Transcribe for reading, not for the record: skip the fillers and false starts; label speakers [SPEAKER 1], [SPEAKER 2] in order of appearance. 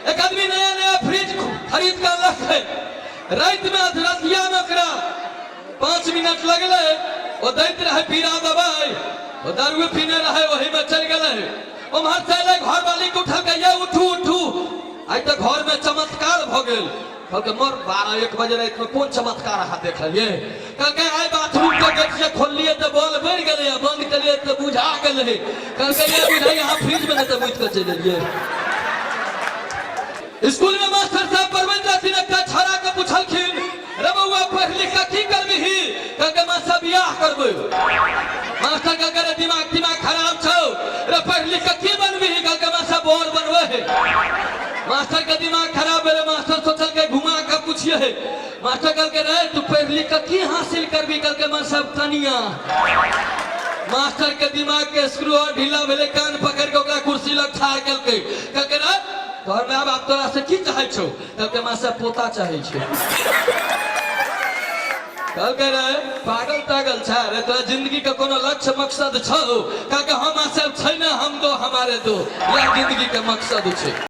[SPEAKER 1] एक आदमी नया नया फ्रिज खरीद कर रख है, रात में अधरतिया में 5 मिनट लगले, वो दैत रहे पीरा दबाई, वो दारू पीने रहे, वही में चल गए। वो वहां चले घर वाली को उठा के उठू उठू, आज तक घर में चमत्कार भ गेल। कल मोर 12-1 बजे रात में कौन चमत्कार हाथ देख लिए। कल के आए बाथरूम के गेट से खोल लिए तो बॉल बढ़ गए, बंद कर लिए तो बुझा गए। कल के ये भी यहाँ फ्रिज में तो बुझ कर चले लिए। स्कूल में मास्टर साहब परवेंद्र सिंह का छड़ा के पूछलखिन, रे बउआ पढ़ लिख के की करबी? कल के मास्टर बियाह करबे। मास्टर का करे दिमाग खराब छौ, रे पढ़ लिख के की बनबी? कल के मास्टर बोर बनवे है। मास्टर का दिमाग खराब है। मास्टर सोचल के घुमा के पूछिए, मास्टर कल के रहे तू पढ़ लिख के की हासिल करबी? कल के मास्टर कनिया। मास्टर के दिमाग के स्क्रू ढीला भेले, कान पकड़ के ओकरा कुर्सी लग ठाड़ के कल के रहे घर में अब तोरा से की चाहे छो? कल के मास्टर पोता चाहे छे। कल के रहे पागल तागल छा रे, तोरा जिंदगी का कोनो लक्ष्य मकसद छो? कल के हम सब छै ना, हम दो हमारे दो, यह जिंदगी के मकसद छे।